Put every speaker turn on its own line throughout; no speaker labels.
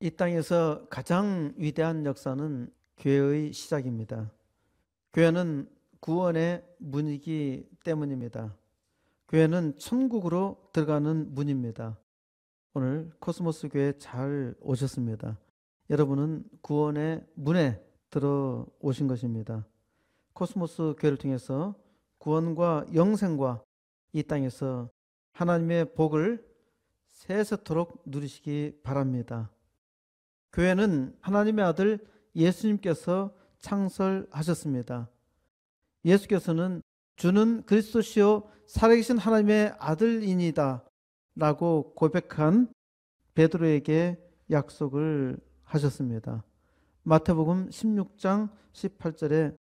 이 땅에서 가장 위대한 역사는 교회의 시작입니다. 교회는 구원의 문이기 때문입니다. 교회는 천국으로 들어가는 문입니다. 오늘 코스모스 교회 잘 오셨습니다. 여러분은 구원의 문에 들어오신 것입니다. 코스모스 교회를 통해서 구원과 영생과 이 땅에서 하나님의 복을 세세토록 누리시기 바랍니다. 교회는 하나님의 아들 예수님께서 창설하셨습니다. 예수께서는 주는 그리스도시요 살아계신 하나님의 아들이니다 라고 고백한 베드로에게 약속을 하셨습니다. 마태복음 16장 18절에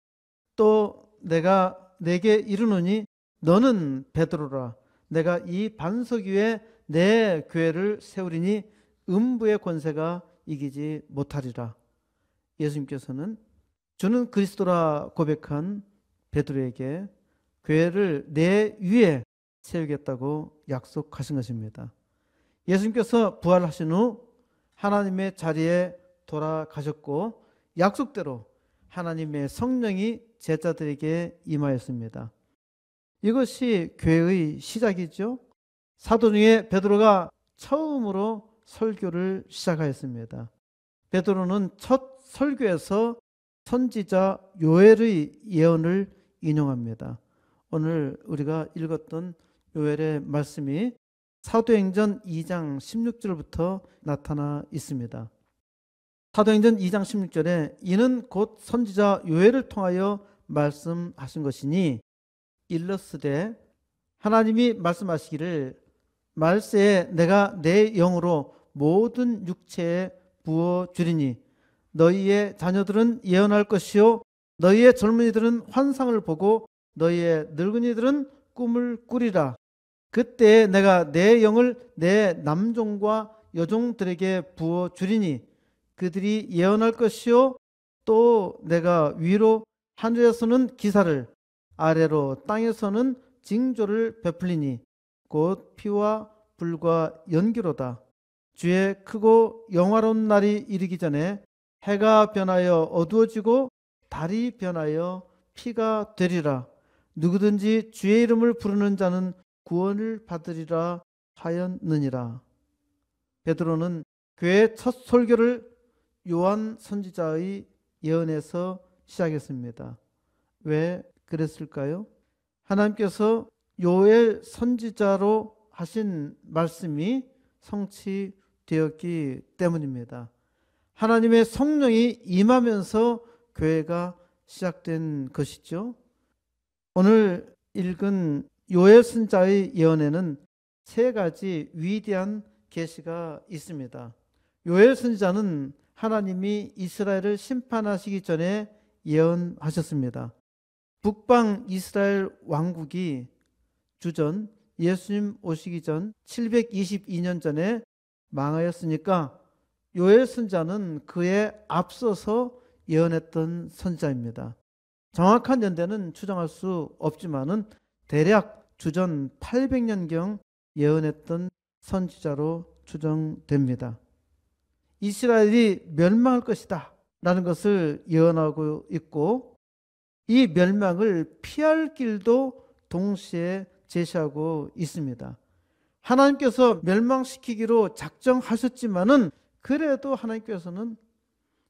또 내가 내게 이르노니 너는 베드로라 내가 이 반석 위에 내 교회를 세우리니 음부의 권세가 이기지 못하리라. 예수님께서는 주는 그리스도라 고백한 베드로에게 교회를 내 위에 세우겠다고 약속하신 것입니다. 예수님께서 부활하신 후 하나님의 자리에 돌아가셨고 약속대로 하나님의 성령이 제자들에게 임하였습니다. 이것이 교회의 시작이죠. 사도 중에 베드로가 처음으로 설교를 시작하였습니다. 베드로는 첫 설교에서 선지자 요엘의 예언을 인용합니다. 오늘 우리가 읽었던 요엘의 말씀이 사도행전 2장 16절부터 나타나 있습니다. 사도행전 2장 16절에 이는 곧 선지자 요엘을 통하여 말씀하신 것이니 일러스되 하나님이 말씀하시기를 말세에 내가 내 영으로 모든 육체에 부어주리니 너희의 자녀들은 예언할 것이요 너희의 젊은이들은 환상을 보고 너희의 늙은이들은 꿈을 꾸리라. 그때 내가 내 영을 내 남종과 여종들에게 부어주리니 그들이 예언할 것이요 또 내가 위로 하늘에서는 기사를 아래로 땅에서는 징조를 베풀리니 곧 피와 불과 연기로다. 주의 크고 영화로운 날이 이르기 전에 해가 변하여 어두워지고 달이 변하여 피가 되리라. 누구든지 주의 이름을 부르는 자는 구원을 받으리라 하였느니라. 베드로는 교회의 첫 설교를 요한 선지자의 예언에서 시작했습니다. 왜 그랬을까요? 하나님께서 요엘 선지자로 하신 말씀이 성취되었기 때문입니다. 하나님의 성령이 임하면서 교회가 시작된 것이죠. 오늘 읽은 요엘 선지자의 예언에는 세 가지 위대한 계시가 있습니다. 요엘 선지자는 하나님이 이스라엘을 심판하시기 전에 예언하셨습니다. 북방 이스라엘 왕국이 주전 예수님 오시기 전 722년 전에 망하였으니까 요엘 선지자는 그에 앞서서 예언했던 선지자입니다. 정확한 연대는 추정할 수 없지만은 대략 주전 800년경 예언했던 선지자로 추정됩니다. 이스라엘이 멸망할 것이다 라는 것을 예언하고 있고 이 멸망을 피할 길도 동시에 제시하고 있습니다. 하나님께서 멸망시키기로 작정하셨지만은 그래도 하나님께서는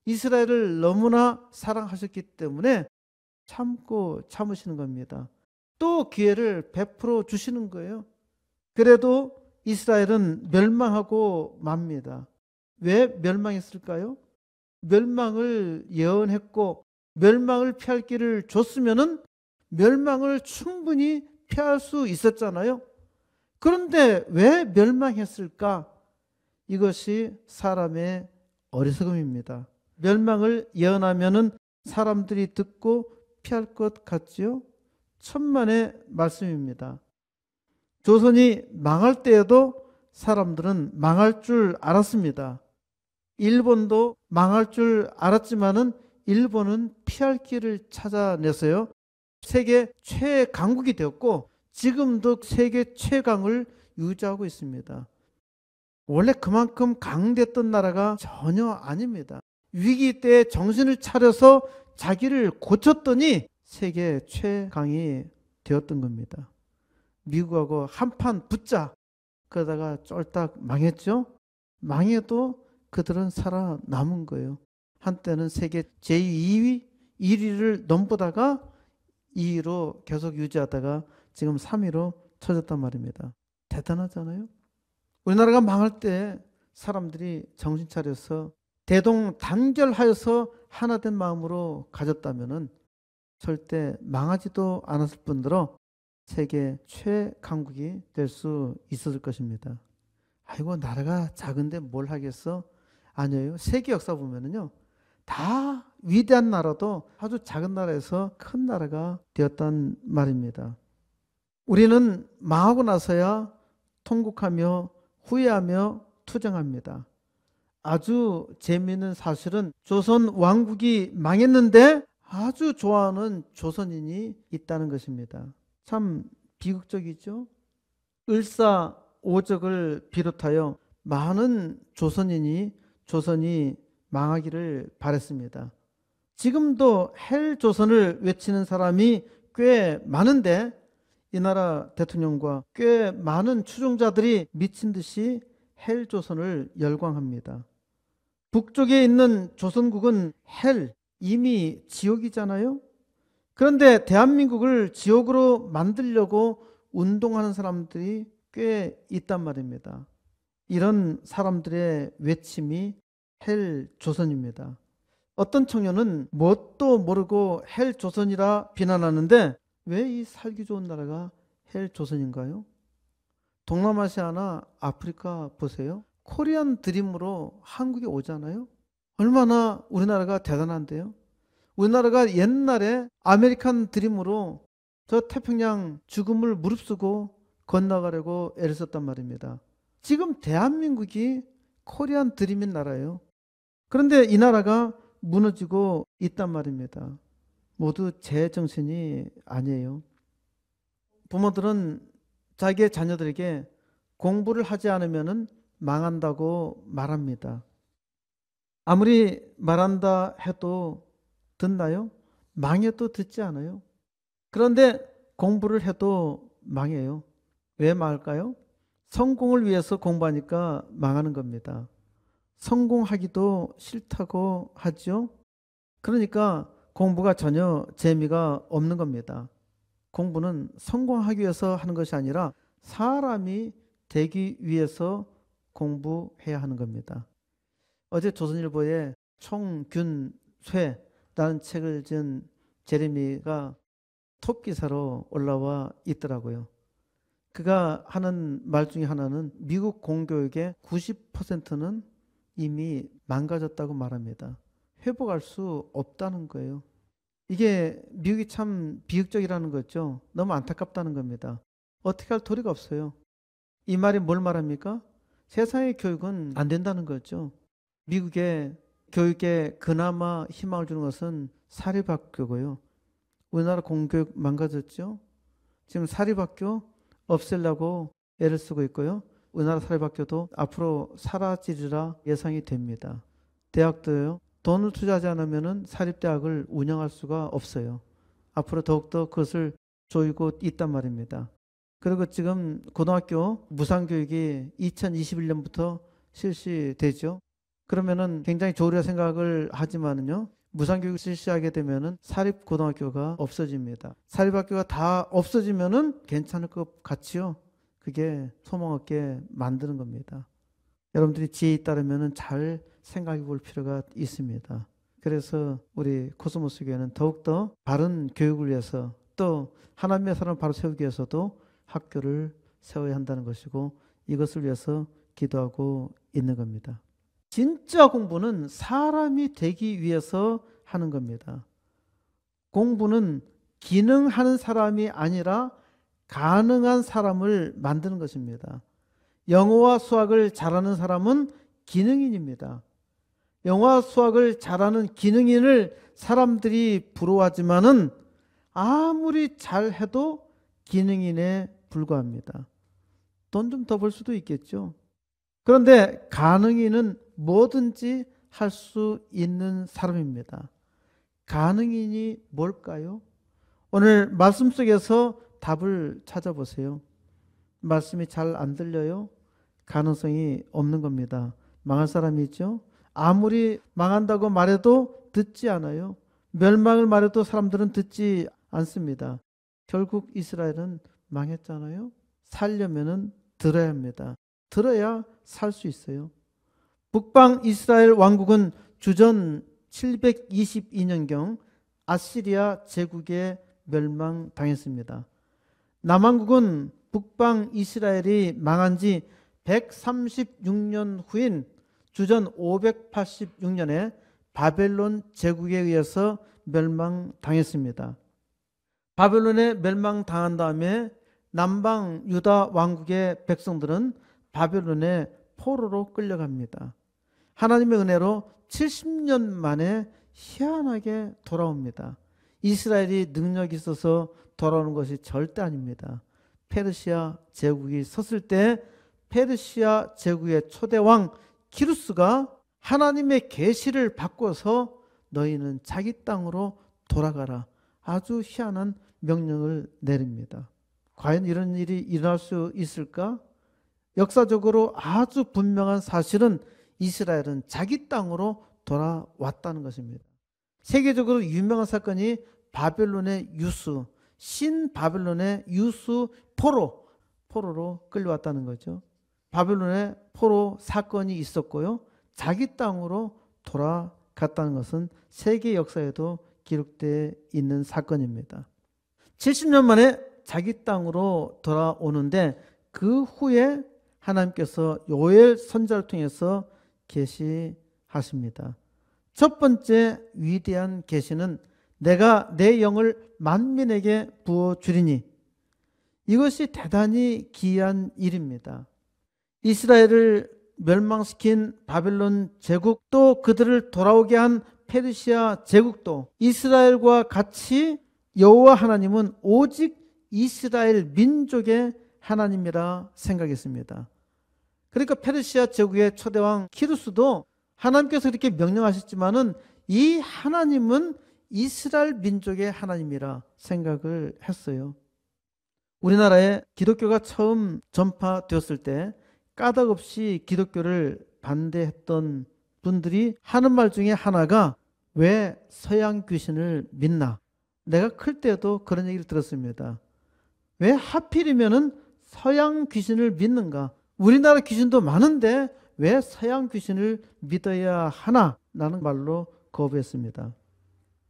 이스라엘을 너무나 사랑하셨기 때문에 참고 참으시는 겁니다. 또 기회를 베풀어 주시는 거예요. 그래도 이스라엘은 멸망하고 맙니다. 왜 멸망했을까요? 멸망을 예언했고 멸망을 피할 길을 줬으면은 멸망을 충분히 피할 수 있었잖아요. 그런데 왜 멸망했을까? 이것이 사람의 어리석음입니다. 멸망을 예언하면은 사람들이 듣고 피할 것 같지요? 천만의 말씀입니다. 조선이 망할 때에도 사람들은 망할 줄 알았습니다. 일본도 망할 줄 알았지만은 일본은 피할 길을 찾아내서요. 세계 최강국이 되었고 지금도 세계 최강을 유지하고 있습니다. 원래 그만큼 강대했던 나라가 전혀 아닙니다. 위기 때 정신을 차려서 자기를 고쳤더니 세계 최강이 되었던 겁니다. 미국하고 한판 붙자 그러다가 쫄딱 망했죠. 망해도 그들은 살아남은 거예요. 한때는 세계 제2위, 1위를 넘보다가 2위로 계속 유지하다가 지금 3위로 쳐졌단 말입니다. 대단하잖아요. 우리나라가 망할 때 사람들이 정신 차려서 대동단결하여서 하나된 마음으로 가졌다면 절대 망하지도 않았을 뿐더러 세계 최강국이 될 수 있었을 것입니다. 아이고 나라가 작은데 뭘 하겠어? 아니에요. 세계 역사 보면은요. 다 위대한 나라도 아주 작은 나라에서 큰 나라가 되었단 말입니다. 우리는 망하고 나서야 통곡하며 후회하며 투정합니다. 아주 재미있는 사실은 조선 왕국이 망했는데 아주 좋아하는 조선인이 있다는 것입니다. 참 비극적이죠. 을사오적을 비롯하여 많은 조선이 망하기를 바랬습니다. 지금도 헬조선을 외치는 사람이 꽤 많은데 이 나라 대통령과 꽤 많은 추종자들이 미친 듯이 헬조선을 열광합니다. 북쪽에 있는 조선국은 헬, 이미 지옥이잖아요. 그런데 대한민국을 지옥으로 만들려고 운동하는 사람들이 꽤 있단 말입니다. 이런 사람들의 외침이 헬조선입니다. 어떤 청년은 뭣도 모르고 헬조선이라 비난하는데 왜 이 살기 좋은 나라가 헬조선인가요? 동남아시아나 아프리카 보세요. 코리안 드림으로 한국에 오잖아요. 얼마나 우리나라가 대단한데요. 우리나라가 옛날에 아메리칸 드림으로 저 태평양 죽음을 무릅쓰고 건너가려고 애를 썼단 말입니다. 지금 대한민국이 코리안 드림인 나라예요. 그런데 이 나라가 무너지고 있단 말입니다. 모두 제 정신이 아니에요. 부모들은 자기의 자녀들에게 공부를 하지 않으면 망한다고 말합니다. 아무리 말한다 해도 듣나요? 망해도 듣지 않아요. 그런데 공부를 해도 망해요. 왜 망할까요? 성공을 위해서 공부하니까 망하는 겁니다. 성공하기도 싫다고 하죠. 그러니까 공부가 전혀 재미가 없는 겁니다. 공부는 성공하기 위해서 하는 것이 아니라 사람이 되기 위해서 공부해야 하는 겁니다. 어제 조선일보에 총균쇠라는 책을 지은 제레미가 톱기사로 올라와 있더라고요. 그가 하는 말 중에 하나는 미국 공교육의 90%는 이미 망가졌다고 말합니다. 회복할 수 없다는 거예요. 이게 미국이 참 비극적이라는 거죠. 너무 안타깝다는 겁니다. 어떻게 할 도리가 없어요. 이 말이 뭘 말합니까? 세상의 교육은 안 된다는 거죠. 미국의 교육에 그나마 희망을 주는 것은 사립학교고요. 우리나라 공교육 망가졌죠. 지금 사립학교 없애려고 애를 쓰고 있고요. 우리나라 사립학교도 앞으로 사라지리라 예상이 됩니다. 대학도요. 돈을 투자하지 않으면 사립대학을 운영할 수가 없어요. 앞으로 더욱더 그것을 조이고 있단 말입니다. 그리고 지금 고등학교 무상교육이 2021년부터 실시되죠. 그러면은 굉장히 좋으려 생각을 하지만은요. 무상교육을 실시하게 되면은 사립고등학교가 없어집니다. 사립학교가 다 없어지면은 괜찮을 것 같지요. 그게 소망 없게 만드는 겁니다. 여러분들이 지혜에 따르면은 잘 생각해 볼 필요가 있습니다. 그래서 우리 코스모스 교회는 더욱더 바른 교육을 위해서 또 하나님의 사람을 바로 세우기 위해서도 학교를 세워야 한다는 것이고 이것을 위해서 기도하고 있는 겁니다. 진짜 공부는 사람이 되기 위해서 하는 겁니다. 공부는 기능하는 사람이 아니라 가능한 사람을 만드는 것입니다. 영어와 수학을 잘하는 사람은 기능인입니다. 영어와 수학을 잘하는 기능인을 사람들이 부러워하지만은 아무리 잘해도 기능인에 불과합니다. 돈 좀 더 벌 수도 있겠죠. 그런데 가능인은 뭐든지 할 수 있는 사람입니다. 가능인이 뭘까요? 오늘 말씀 속에서 답을 찾아보세요. 말씀이 잘 안 들려요? 가능성이 없는 겁니다. 망할 사람이 있죠? 아무리 망한다고 말해도 듣지 않아요. 멸망을 말해도 사람들은 듣지 않습니다. 결국 이스라엘은 망했잖아요. 살려면은 들어야 합니다. 들어야 살 수 있어요. 북방 이스라엘 왕국은 주전 722년경 아시리아 제국에 멸망당했습니다. 남왕국은 북방 이스라엘이 망한 지 136년 후인 주전 586년에 바벨론 제국에 의해서 멸망당했습니다. 바벨론에 멸망당한 다음에 남방 유다 왕국의 백성들은 바벨론에 포로로 끌려갑니다. 하나님의 은혜로 70년 만에 희한하게 돌아옵니다. 이스라엘이 능력이 있어서 돌아오는 것이 절대 아닙니다. 페르시아 제국이 섰을 때 페르시아 제국의 초대왕 키루스가 하나님의 계시를 바꿔서 너희는 자기 땅으로 돌아가라. 아주 희한한 명령을 내립니다. 과연 이런 일이 일어날 수 있을까? 역사적으로 아주 분명한 사실은 이스라엘은 자기 땅으로 돌아왔다는 것입니다. 세계적으로 유명한 사건이 바벨론의 유수, 신바벨론의 유수 포로로 끌려왔다는 거죠. 바벨론의 포로 사건이 있었고요. 자기 땅으로 돌아갔다는 것은 세계 역사에도 기록되어 있는 사건입니다. 70년 만에 자기 땅으로 돌아오는데 그 후에 하나님께서 요엘 선지자를 통해서 계시하십니다. 첫 번째 위대한 계시는 내가 내 영을 만민에게 부어주리니, 이것이 대단히 기이한 일입니다. 이스라엘을 멸망시킨 바벨론 제국, 또 그들을 돌아오게 한 페르시아 제국도 이스라엘과 같이 여호와 하나님은 오직 이스라엘 민족의 하나님이라 생각했습니다. 그러니까 페르시아 제국의 초대왕 키루스도 하나님께서 이렇게 명령하셨지만은 이 하나님은 이스라엘 민족의 하나님이라 생각을 했어요. 우리나라에 기독교가 처음 전파되었을 때 까닭없이 기독교를 반대했던 분들이 하는 말 중에 하나가 왜 서양 귀신을 믿나? 내가 클 때도 그런 얘기를 들었습니다. 왜 하필이면은 서양 귀신을 믿는가? 우리나라 귀신도 많은데 왜 서양 귀신을 믿어야 하나? 라는 말로 거부했습니다.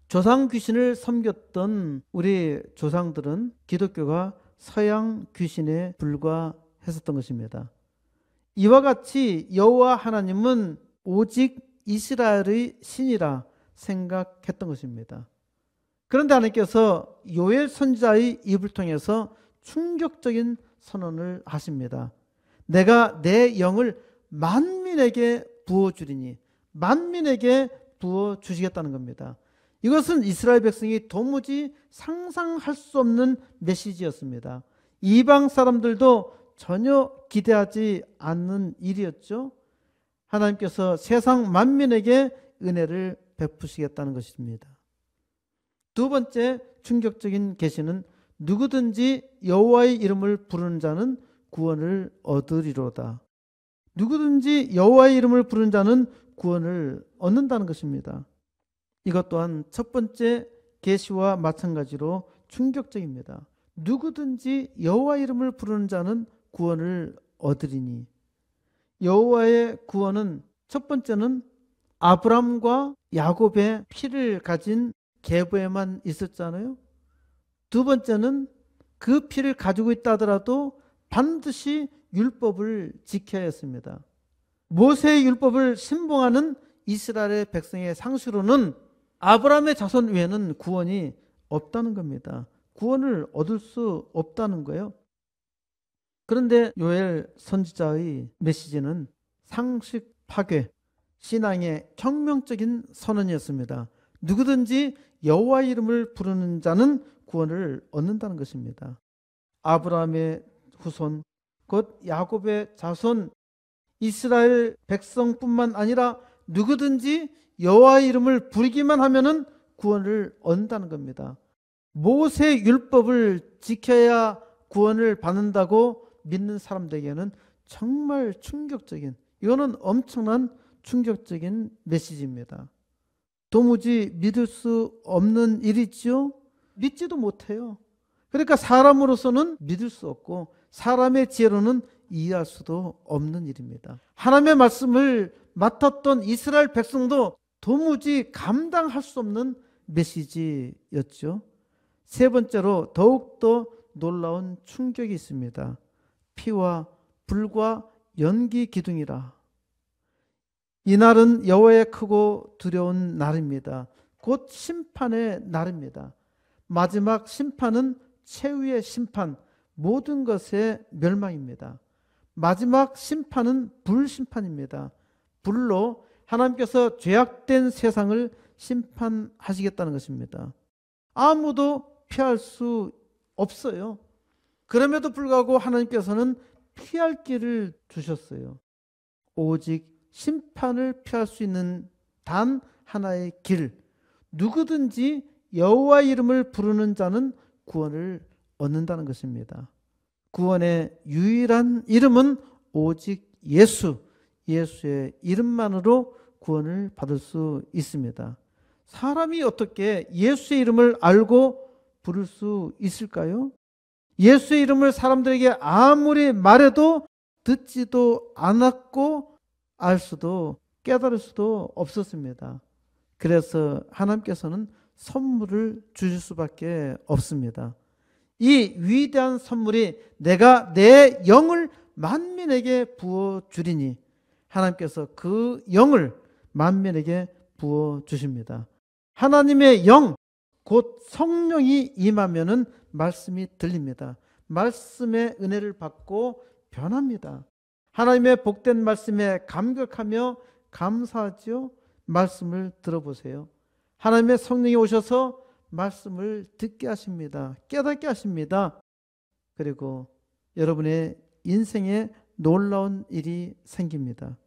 조상 귀신을 섬겼던 우리 조상들은 기독교가 서양 귀신에 불과했었던 것입니다. 이와 같이 여호와 하나님은 오직 이스라엘의 신이라 생각했던 것입니다. 그런데 하나님께서 요엘 선지자의 입을 통해서 충격적인 선언을 하십니다. 내가 내 영을 만민에게 부어주리니, 만민에게 부어주시겠다는 겁니다. 이것은 이스라엘 백성이 도무지 상상할 수 없는 메시지였습니다. 이방 사람들도 전혀 기대하지 않는 일이었죠. 하나님께서 세상 만민에게 은혜를 베푸시겠다는 것입니다. 두 번째 충격적인 계시는 누구든지 여호와의 이름을 부르는 자는 구원을 얻으리로다. 누구든지 여호와의 이름을 부르는 자는 구원을 얻는다는 것입니다. 이것 또한 첫 번째 계시와 마찬가지로 충격적입니다. 누구든지 여호와의 이름을 부르는 자는 구원을 얻으리니, 여호와의 구원은 첫 번째는 아브람과 야곱의 피를 가진 계보에만 있었잖아요. 두 번째는 그 피를 가지고 있다 하더라도 반드시 율법을 지켜야 했습니다. 모세의 율법을 신봉하는 이스라엘의 백성의 상식으로는 아브라함의 자손 외에는 구원이 없다는 겁니다. 구원을 얻을 수 없다는 거예요. 그런데 요엘 선지자의 메시지는 상식 파괴, 신앙의 혁명적인 선언이었습니다. 누구든지 여호와의 이름을 부르는 자는 구원을 얻는다는 것입니다. 아브라함의 후손, 곧 야곱의 자손, 이스라엘 백성뿐만 아니라 누구든지 여호와의 이름을 부르기만 하면은 구원을 얻는다는 겁니다. 모세 율법을 지켜야 구원을 받는다고 믿는 사람들에게는 정말 충격적인, 이거는 엄청난 충격적인 메시지입니다. 도무지 믿을 수 없는 일이지요. 믿지도 못해요. 그러니까 사람으로서는 믿을 수 없고 사람의 지혜로는 이해할 수도 없는 일입니다. 하나님의 말씀을 맡았던 이스라엘 백성도 도무지 감당할 수 없는 메시지였죠. 세 번째로 더욱더 놀라운 충격이 있습니다. 피와 불과 연기 기둥이라. 이날은 여호와의 크고 두려운 날입니다. 곧 심판의 날입니다. 마지막 심판은 최후의 심판, 모든 것의 멸망입니다. 마지막 심판은 불심판입니다. 불로 하나님께서 죄악된 세상을 심판하시겠다는 것입니다. 아무도 피할 수 없어요. 그럼에도 불구하고 하나님께서는 피할 길을 주셨어요. 오직 심판을 피할 수 있는 단 하나의 길, 누구든지 여호와의 이름을 부르는 자는 구원을 얻는다는 것입니다. 구원의 유일한 이름은 오직 예수, 예수의 이름만으로 구원을 받을 수 있습니다. 사람이 어떻게 예수의 이름을 알고 부를 수 있을까요? 예수의 이름을 사람들에게 아무리 말해도 듣지도 않았고 알 수도 깨달을 수도 없었습니다. 그래서 하나님께서는 선물을 주실 수밖에 없습니다. 이 위대한 선물이 내가 내 영을 만민에게 부어주리니, 하나님께서 그 영을 만민에게 부어주십니다. 하나님의 영, 곧 성령이 임하면은 말씀이 들립니다. 말씀의 은혜를 받고 변합니다. 하나님의 복된 말씀에 감격하며 감사하지요. 말씀을 들어보세요. 하나님의 성령이 오셔서 말씀을 듣게 하십니다. 깨닫게 하십니다. 그리고 여러분의 인생에 놀라운 일이 생깁니다.